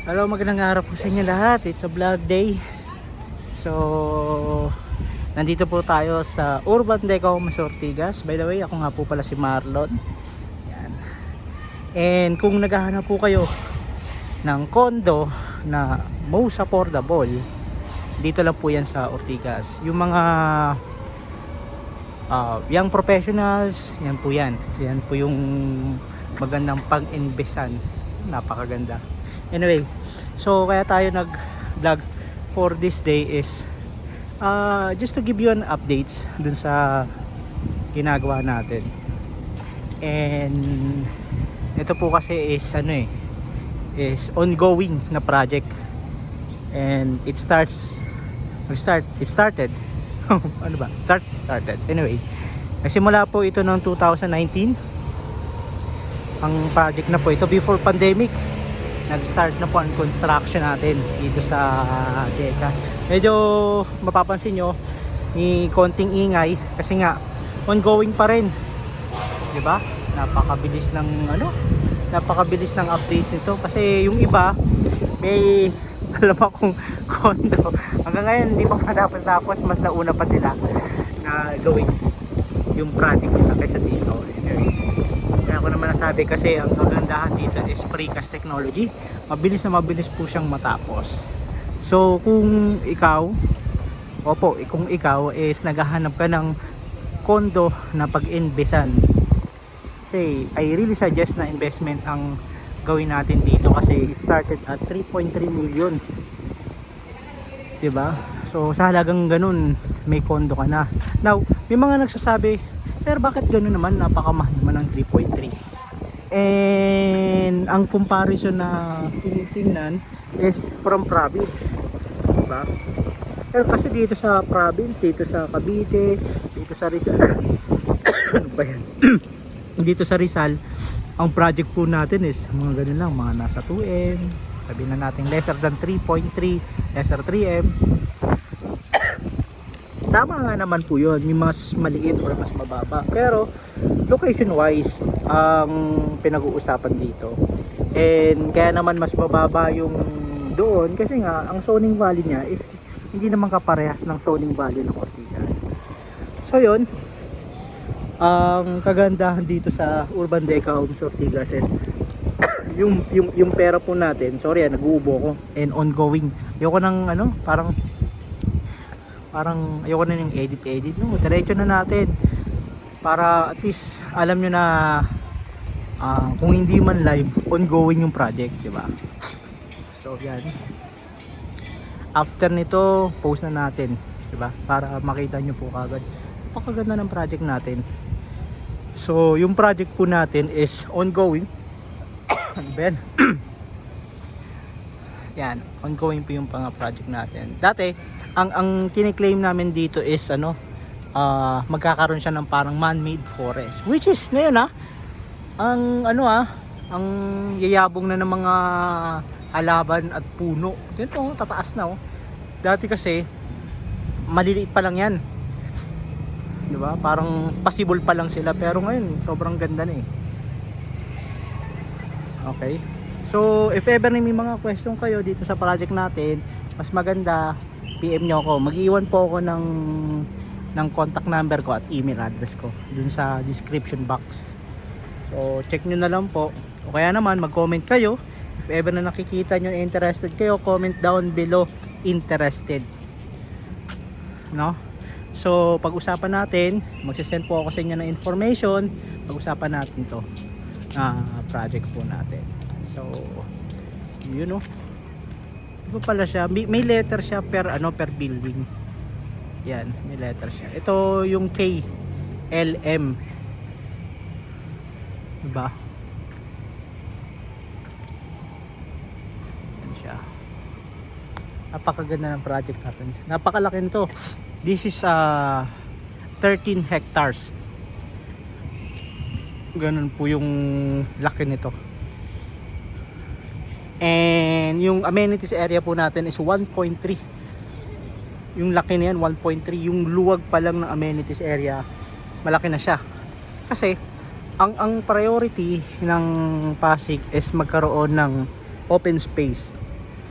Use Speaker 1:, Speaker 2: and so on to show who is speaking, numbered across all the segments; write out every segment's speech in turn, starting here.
Speaker 1: Hello, magandang araw po sa inyo lahat. It's a vlog day. So, nandito po tayo sa Urban Decao, Ortigas. By the way, ako nga po pala si Marlon. Yan. And kung naghahanap po kayo ng condo na most affordable, dito lang po yan sa Ortigas. Yung mga young professionals, yan po yan. Yan po yung magandang pag-investan. Napakaganda. Anyway, so kaya tayo nag-vlog for this day is just to give you an updates dun sa ginagawa natin. And ito po kasi is is ongoing na project. And it started. Ano ba? Started. Anyway, nagsimula po ito noong 2019. Ang project na po ito before pandemic. Nag-start na po ang construction natin dito sa Deca. Medyo mapapansin nyo may konting ingay kasi nga ongoing pa rin, di ba? Napakabilis ng updates nito kasi yung iba may alam akong condo hanggang ngayon hindi pa matapos, mas nauna pa sila na gawin yung project nila kaysa dito. Anyway, kaya ako naman nasabi kasi ang kagandahan dito is precast technology. Mabilis po siyang matapos. So kung ikaw is naghahanap ka ng condo na pag-investan, kasi I really suggest na investment ang gawin natin dito kasi it started at 3.3 million, diba? So sa halagang ganun may condo ka na. Now may mga nagsasabi, sir, bakit gano'n naman? Napakamahal naman ng 3.3. And ang comparison na tinitingnan is from province, diba? Sir, kasi dito sa province, dito sa Cavite, dito sa Rizal ano ba yan? Dito sa Rizal, ang project po natin is mga ganun lang, mga nasa 2M, sabihin na natin lesser than 3.3, lesser 3M. Tama nga naman po yun, may mas maliit or mas mababa, pero location wise ang pinag-uusapan dito. And kaya naman mas mababa yung doon kasi nga ang zoning value niya is hindi naman kaparehas ng zoning value ng Ortigas. So yun, ang kagandahan dito sa Urban Decao Ortigas is yung pera po natin, sorry nag-uubo ko, and ongoing. Ayoko ng parang ayoko na yung edit diretso na natin para at least alam nyo na kung hindi man live, ongoing yung project, diba? So yan, after nito post na natin, diba, para makita nyo po kagad napakaganda ng project natin. So yung project po natin is ongoing. Ben yan, ongoing po yung project natin. Dati ang kiniklaim namin dito is magkakaroon siya ng parang man-made forest, which is ngayon ang yayabong na ng mga halaban at puno dito, tataas na Dati kasi maliliit pa lang yan, diba? Parang possible pa lang sila, pero ngayon sobrang ganda na Okay, so if ever na may mga question kayo dito sa project natin, mas maganda PM nyo ako. Mag-iwan po ako ng contact number ko at email address ko dun sa description box. So check nyo na lang po. O kaya naman mag-comment kayo. If ever na nakikita nyo interested kayo, comment down below interested. No? So pag-usapan natin, magsisend po ako sa inyo ng information. Pag-usapan natin to project po natin. So yun Ito pala siya, may letter siya per building. Yan, may letter siya. Ito yung KLM, diba? Yan siya. Napakaganda ng project natin. Napakalaki nito. This is 13 hectares. Ganun po yung laki nito. And yung amenities area po natin is 1.3. Yung laki na yan, 1.3. Yung luwag pa lang ng amenities area, malaki na siya. Kasi ang priority ng Pasig is magkaroon ng open space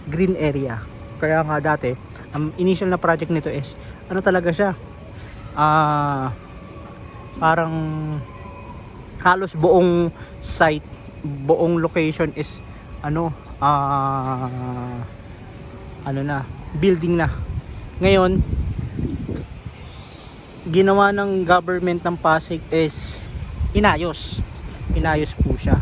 Speaker 1: green area. Kaya nga dati ang initial na project nito is ano talaga siya, parang halos buong site, buong location is ano na, building na. Ngayon ginawa ng government ng Pasig is inayos po siya.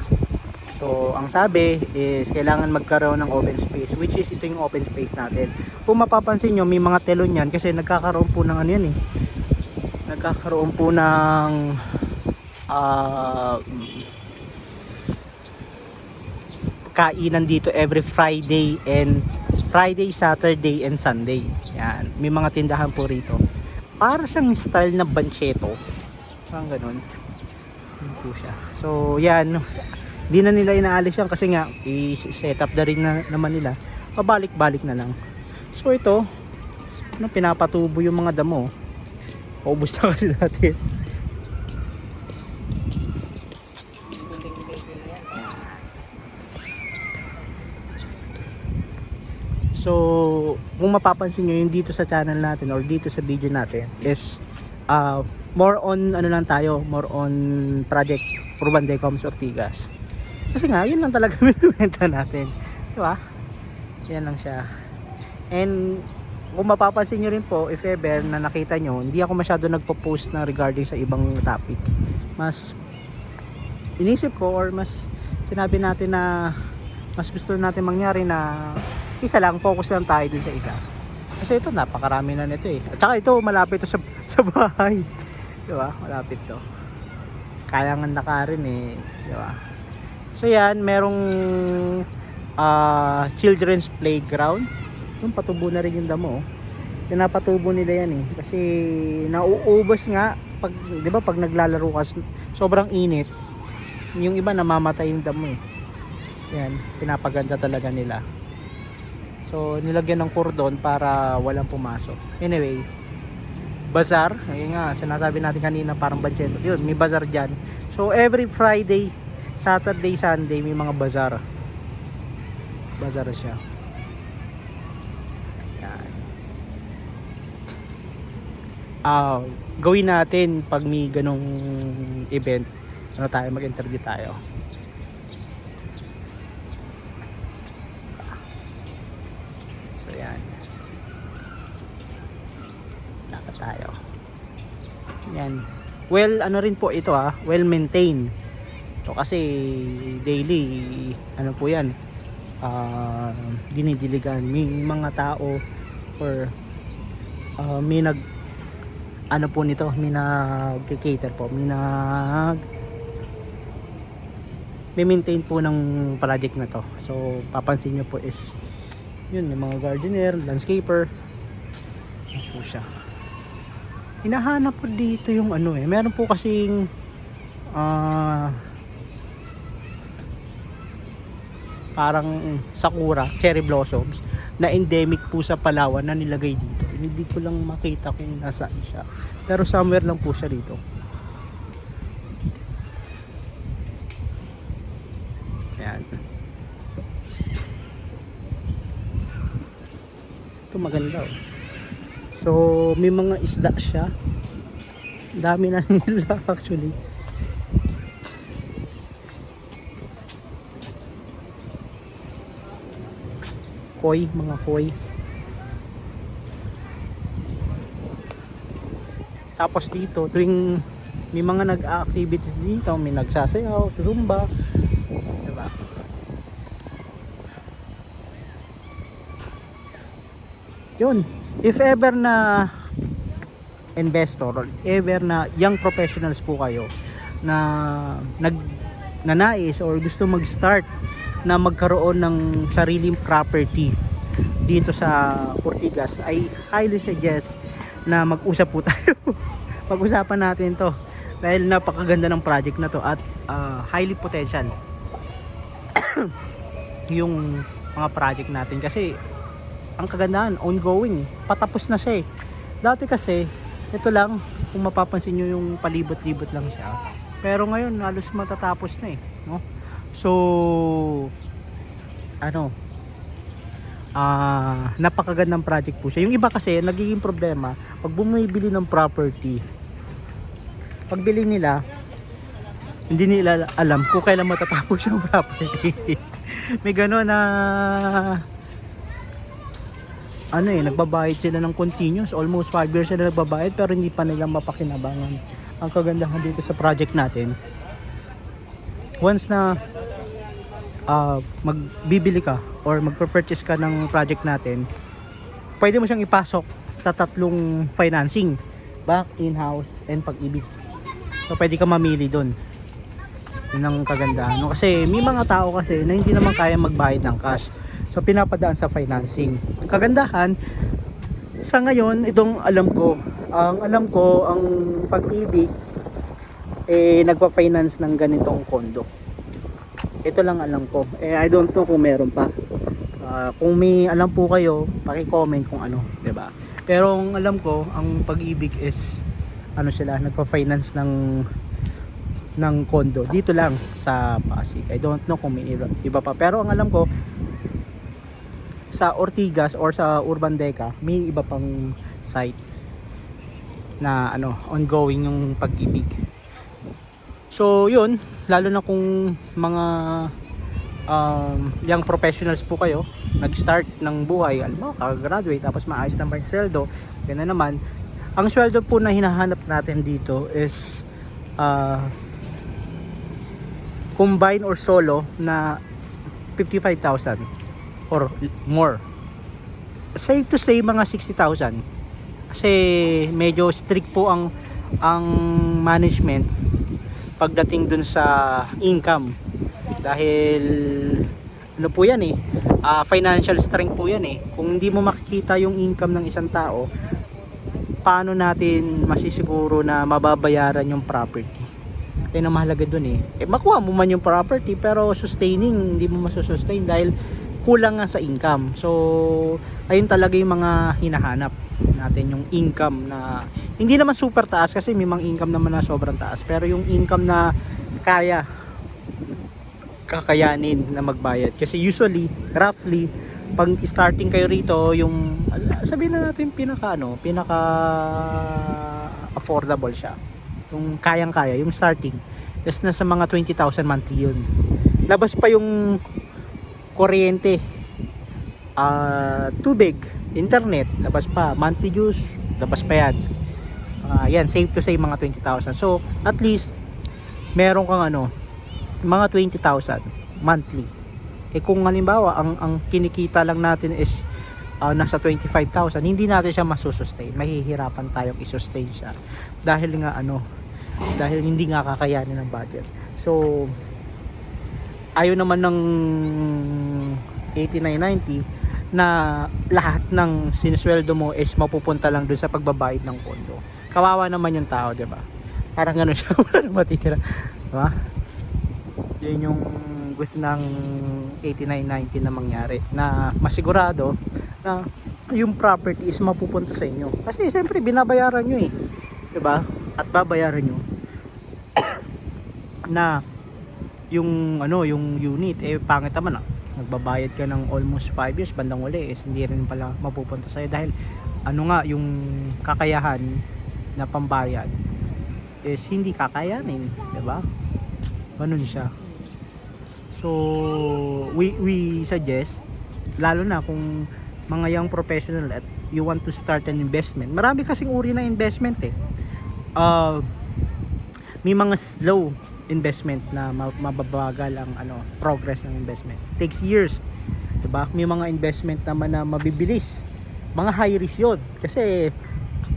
Speaker 1: So ang sabi is kailangan magkaroon ng open space, which is ito yung open space natin. Kung mapapansin nyo, may mga telon yan kasi nagkakaroon po ng ano yan nagkakaroon po ng kainan dito every Friday, Saturday and Sunday. Yan, may mga tindahan po rito. Para siyang style na bancheto. Parang ganun. Yun po siya. So, yan. Di na nila inaalis yan kasi nga i-set up na rin naman nila. Pabalik-balik na lang. So, ito, pinapatubo yung mga damo. Paubos na kasi natin. So, kung mapapansin nyo yung dito sa channel natin or dito sa video natin is more on ano lang tayo, more on project Urban Decoms Ortigas. Kasi nga, yun lang talaga binibenta natin. Diba? Yan lang siya. And kung mapapansin nyo rin po, if ever na nakita nyo, hindi ako masyado nagpo-post na regarding sa ibang topic. Mas inisip ko or mas sinabi natin na mas gusto natin mangyari na isa lang, focus lang tayo dun sa isa. Kasi ito, napakarami na nito eh. At saka ito, malapit to sa bahay. Diba? Malapit to. Kaya nga lakarin eh. Diba? So yan, merong children's playground. Yung patubo na rin yung damo. Pinapatubo nila yan eh. Kasi nauubos nga. Pag, diba, pag naglalaro ka, sobrang init. Yung iba namamatay yung damo eh. Yan, pinapaganda talaga nila. So nilagyan ng cordon para walang pumasok. Anyway, bazaar, ayun nga sinasabi natin kanina parang bancheto. Yun, may bazaar diyan. So every Friday, Saturday, Sunday may mga bazaar. Bazaar siya. Yan. Gawin natin pag may ganong event, ano tayo, mag-interview tayo. Tayo. Yan. Well, ano rin po ito well maintained. So kasi daily ano po 'yan. Dinidiligan may mga tao or may nag ano po nito, may nag-cater po, may maintain po ng project na to. So papansin niyo po is yun, yung mga gardener, landscaper. Ano po siya. Hinahanap po dito yung ano meron po kasing parang sakura, cherry blossoms na endemic po sa Palawan na nilagay dito. Hindi ko lang makita kung nasaan siya. Pero somewhere lang po siya dito. Ayan. Ito maganda So may mga isda siya. Dami na nila actually. Koi, mga koi. Tapos dito tuwing may mga nag-activities dito, may nagsasayaw, zumba, diba? Yun, if ever na investor or ever na young professionals po kayo na nais or gusto mag-start na magkaroon ng sariling property dito sa Ortigas, I highly suggest na mag-usap po tayo. Pag-usapan natin to dahil napakaganda ng project na to at highly potential yung mga project natin kasi ang kagandahan, ongoing, patapos na siya dati kasi ito lang, kung mapapansin nyo yung palibot-libot lang siya, pero ngayon halos matatapos na no? So ano, napakagandang project po siya. Yung iba kasi nagiging problema pag bumibili ng property, pagbili nila hindi nila alam kung kailan matatapos yung property. May gano'n na nagbabayad sila ng continuous, almost 5 years sila nagbabayad pero hindi pa nila mapakinabangan. Ang kagandahan dito sa project natin, once na magbibili ka or magpe-purchase ka ng project natin, pwede mo siyang ipasok sa tatlong financing, back, in-house, and Pag-ibig. So pwede ka mamili doon. Yun ang kagandahan, no? Kasi may mga tao kasi na hindi naman kaya magbayad ng cash, so pinapadaan sa financing. Ang kagandahan sa ngayon, itong alam ko ang Pag-ibig nagpa-finance ng ganitong condo. Ito lang alam ko. I don't know kung meron pa. Kung may alam po kayo, paki-comment kung ano, 'di ba? Pero ang alam ko, ang Pag-ibig is sila nagpa-finance ng condo dito lang sa Pasig. I don't know kung may iba pa. Pero ang alam ko, sa Ortigas or sa Urban Deca, may iba pang site na ongoing yung Pag-ibig. So yun, lalo na kung mga young professionals po kayo, nag-start ng buhay, kaka-graduate tapos maayos naman yung sweldo, ganun naman. Ang sweldo po na hinahanap natin dito is combine or solo na 55,000 or more. Safe to say mga 60,000. Kasi medyo strict po ang management pagdating dun sa income. Dahil po yan financial strength po yan Kung hindi mo makikita yung income ng isang tao, paano natin masisiguro na mababayaran yung property? Kaya na mahalaga dun makuha mo man yung property pero sustaining, hindi mo masusustain dahil kulang nga sa income. So ayun talaga yung mga hinahanap natin, yung income na hindi naman super taas kasi may mga income naman na sobrang taas, pero yung income na kakayanin na magbayad. Kasi usually, roughly, pag starting kayo rito, yung sabihin na natin pinaka affordable siya, yung kayang-kaya, yung starting is nasa mga 20,000 monthly yun. Labas pa yung kuryente, tubig, internet, labas pa, monthly dues, labas pa yan. Yan, safe to say mga 20,000. So at least meron kang mga 20,000 monthly. Kung halimbawa ang kinikita lang natin is nasa 25,000, hindi natin siya masusustain, mahihirapan tayong isustain siya dahil nga dahil hindi nga kakayanin ng budget. So ayaw naman ng 8990 na lahat ng sinisweldo mo is mapupunta lang dun sa pagbabayad ng pondo. Kawawa naman yung tao, 'di ba? Parang gano'n siya, wala nang matitira, 'di ba? Yun yung gusto ng 8990 na mangyari, na masigurado na yung property is mapupunta sa inyo. Kasi siyempre binabayaran nyo 'di ba? At babayaran nyo na yung yung unit pangit naman nagbabayad ka ng almost 5 years, bandang uli is hindi rin pala mapupunta sa'yo dahil yung kakayahan na pambayad is hindi kakayanin, 'di ba? Ganun siya. So we suggest, lalo na kung mga young professional at you want to start an investment. Marami kasing uri ng investment may mga slow investment na mababagal ang progress ng investment. Takes years, 'di ba? May mga investment naman na mabibilis. Mga high risk 'yun kasi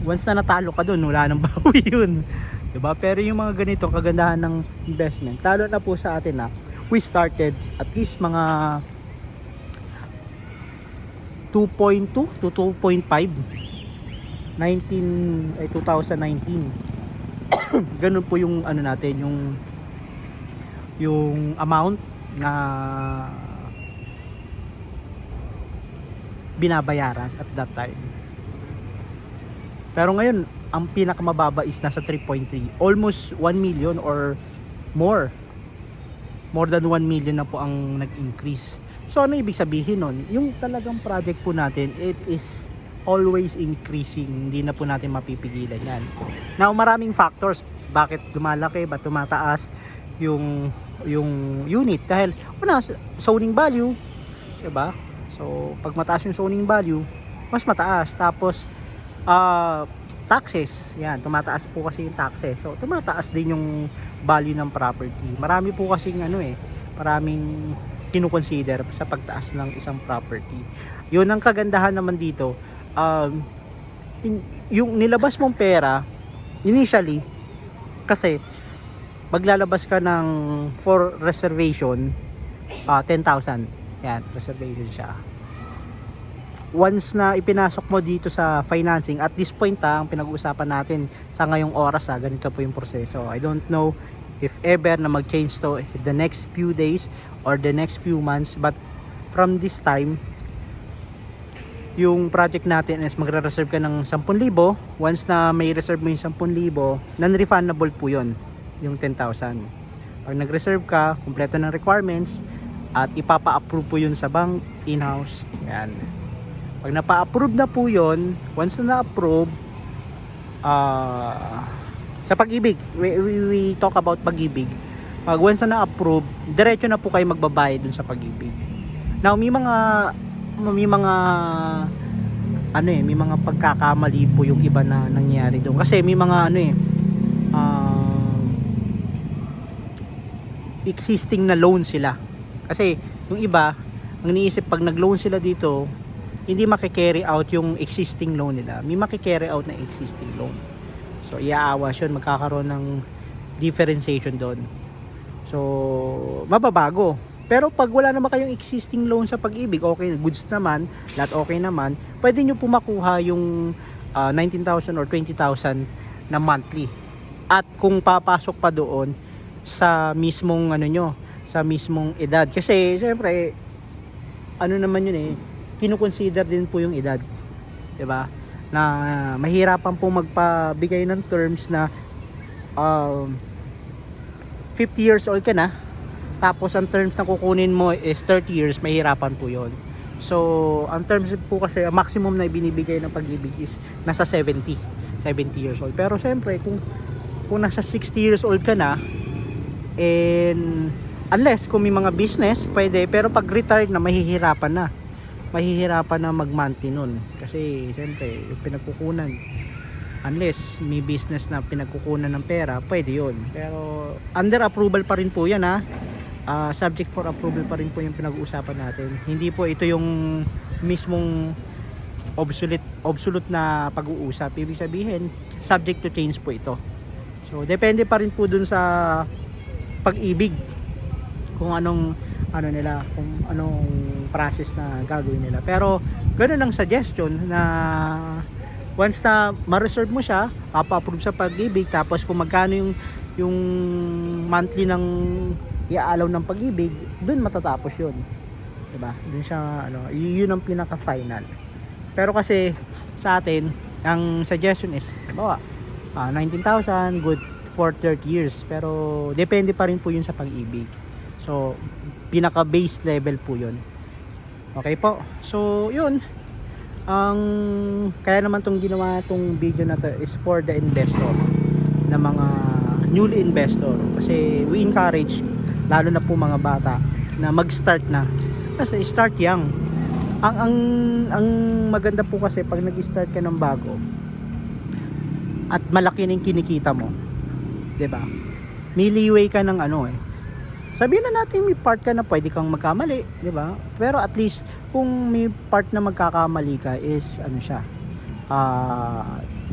Speaker 1: once na natalo ka doon, wala nang bawi 'yun. 'Di ba? Pero yung mga ganito kagandahan ng investment, lalo na po sa atin we started at least mga 2.2 to 2.5 2019. Ganun po yung natin, yung amount na binabayaran at that time. Pero ngayon ang pinakamababa is nasa 3.3, almost 1 million or more than 1 million na po ang nag-increase So ano ibig sabihin nun? Yung talagang project po natin, it is always increasing. Hindi na po natin mapipigilan yan. Now, maraming factors bakit lumalaki, ba tumataas yung unit. Dahil una, zoning value, diba? So pag mataas yung zoning value, mas mataas. Tapos taxes, yan, tumataas po kasi yung taxes. So tumataas din yung value ng property. Marami po kasing maraming kinukonsider sa pagtaas ng isang property. Yun ang kagandahan naman dito. Yung nilabas mong pera initially, kasi maglalabas ka ng for reservation 10,000. Yan, reservation siya. Once na ipinasok mo dito sa financing, at this point ang pinag-uusapan natin sa ngayong oras, ganito po yung proseso. I don't know if ever na mag-change to the next few days or the next few months, but from this time, yung project natin is magre-reserve ka ng 10,000. Once na may reserve mo yung 10,000, non-refundable po yun, yung 10,000. Pag nag-reserve ka, kumpleto ng requirements, at ipapa-approve po yun sa bank, in-house. Yan. Pag napa-approve na po yun, once na na-approve, sa Pag-ibig, we talk about Pag-ibig. Pag once na na-approve, diretso na po kayo magbabayad dun sa Pag-ibig. Now, may mga pagkakamali po yung iba na nangyari doon. Kasi may mga existing na loan sila. Kasi yung iba, ang iniisip pag nag-loan sila dito, hindi maki-carry out yung existing loan nila. May maki-carry out na existing loan. So iaawas yun, magkakaroon ng differentiation doon. So mababago. Pero pag wala naman kayong existing loan sa Pag-ibig, okay, goods naman, lahat okay naman, pwede nyo po makuha yung 19,000 or 20,000 na monthly. At kung papasok pa doon sa mismong sa mismong edad. Kasi siyempre naman yun kinukonsider din po yung edad. 'Di ba? Na mahirapan po magpabigay ng terms na 50 years old ka na, tapos ang terms na kukunin mo is 30 years, mahirapan po yon. So ang terms po kasi, maximum na ibinibigay ng Pag-ibig is nasa 70 years old. Pero siyempre kung nasa 60 years old ka na, and unless kung may mga business, pwede. Pero pag retired na, mahihirapan na mag-monthly nun. Kasi siyempre yung pinagkukunan, unless may business na pinagkukunan ng pera, pwede yun. Pero under approval pa rin po yan, subject for approval pa rin po yung pinag-uusapan natin. Hindi po ito yung mismong obsolete na pag-uusap. Ibig sabihin, subject to change po ito. So depende pa rin po dun sa Pag-ibig kung anong kung anong process na gagawin nila. Pero ganoon ang suggestion na once na ma-reserve mo siya, papa-approve sa Pag-ibig, tapos kung magkano yung monthly ng i-allow ng Pag-ibig, dun matatapos yun. Diba? Dun siya, yun ang pinaka-final. Pero kasi sa atin, ang suggestion is, 19,000, good for 30 years. Pero depende pa rin po yun sa Pag-ibig. So, pinaka-base level po yun. Okay po? So, yun. Kaya naman tong ginawa tong video na to is for the investor, na mga newly investor. Kasi we encourage, lalo na po mga bata, na mag-start na. Kasi start young. Ang maganda po kasi pag nag-start ka ng bago at malaki na yung kinikita mo, 'di ba? May leeway ka ng sabihin na natin may part ka na pwede kang magkamali, 'di ba? Pero at least kung may part na magkakamali ka is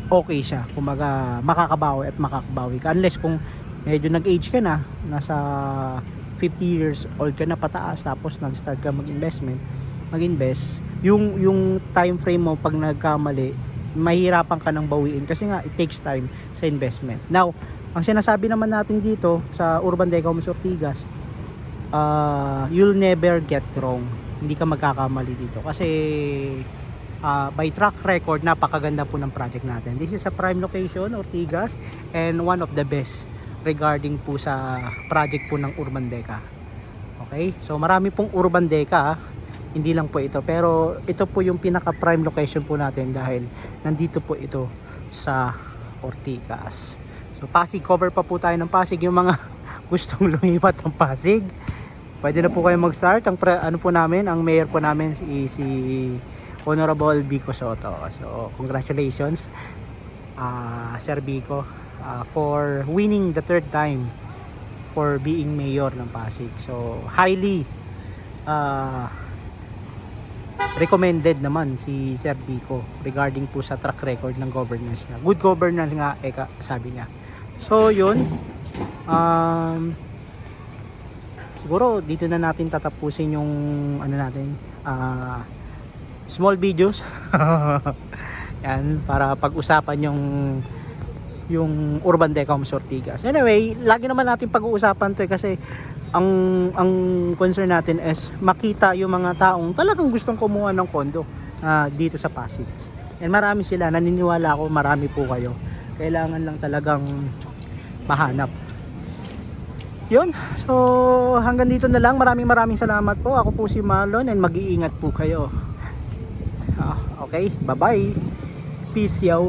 Speaker 1: okay siya. Kumbaga makakabawi at makakabawi ka, unless kung medyo nag-age ka na, nasa 50 years old ka na pataas, tapos nag-start ka mag-invest, yung time frame mo pag nagkamali, mahirapan ka nang bawiin kasi nga it takes time sa investment. Now, ang sinasabi naman natin dito sa Urban Deca Homes Ortigas, you'll never get wrong. Hindi ka magkakamali dito kasi by track record, napakaganda po ng project natin. This is a prime location, Ortigas, and one of the best regarding po sa project po ng Urban Deca. Okay? So marami pong urban deca, hindi lang po ito, pero ito po yung pinaka prime location po natin dahil nandito po ito sa Ortigas. So Pasig, cover pa po tayo ng Pasig. Yung mga gustong lumipat ng Pasig, pwede na po kayo mag-start. Ano po namin, ang mayor po namin si Honorable Vico Soto. So congratulations Sir Vico, for winning the third time for being mayor ng Pasig. So highly recommended naman si Sir Vico regarding po sa track record ng governance niya. Good governance nga sabi niya. So yun, siguro dito na natin tatapusin yung ano natin, small videos. Yan, para pag-usapan yung urban decom sa Ortigas. Anyway, lagi naman natin pag-uusapan to kasi ang concern natin is makita yung mga taong talagang gustong kumuha ng kondo dito sa Pasig. And marami sila, naniniwala ako marami po kayo. Kailangan lang talagang mahanap. Yun, so hanggang dito na lang. Maraming salamat po. Ako po si Marlon and mag-iingat po kayo. Okay, bye bye. Peace yo.